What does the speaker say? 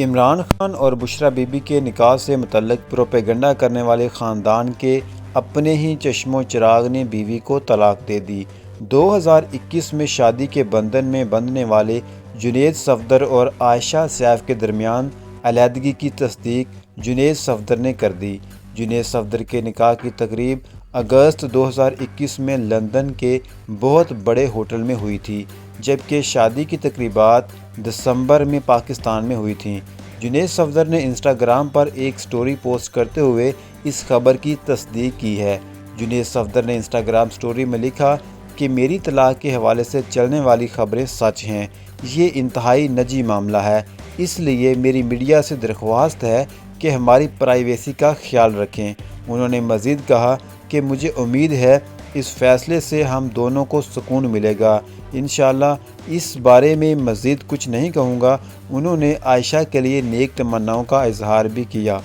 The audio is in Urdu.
عمران خان اور بشرا بی بی کے نکاح سے متعلق پروپیگنڈا کرنے والے خاندان کے اپنے ہی چشم و چراغ نے بیوی کو طلاق دے دی۔ 2021 میں شادی کے بندھن میں بندھنے والے جنید صفدر اور عائشہ سیف کے درمیان علیحدگی کی تصدیق جنید صفدر نے کر دی۔ جنید صفدر کے نکاح کی تقریب اگست 2021 میں لندن کے بہت بڑے ہوٹل میں ہوئی تھی، جبکہ شادی کی تقریبات دسمبر میں پاکستان میں ہوئی تھیں۔ جنید صفدر نے انسٹاگرام پر ایک سٹوری پوسٹ کرتے ہوئے اس خبر کی تصدیق کی ہے۔ جنید صفدر نے انسٹاگرام سٹوری میں لکھا کہ میری طلاق کے حوالے سے چلنے والی خبریں سچ ہیں، یہ انتہائی نجی معاملہ ہے، اس لیے میری میڈیا سے درخواست ہے کہ ہماری پرائیویسی کا خیال رکھیں۔ انہوں نے مزید کہا کہ مجھے امید ہے اس فیصلے سے ہم دونوں کو سکون ملے گا، انشاءاللہ۔ اس بارے میں مزید کچھ نہیں کہوں گا۔ انہوں نے عائشہ کے لیے نیک تمناؤں کا اظہار بھی کیا۔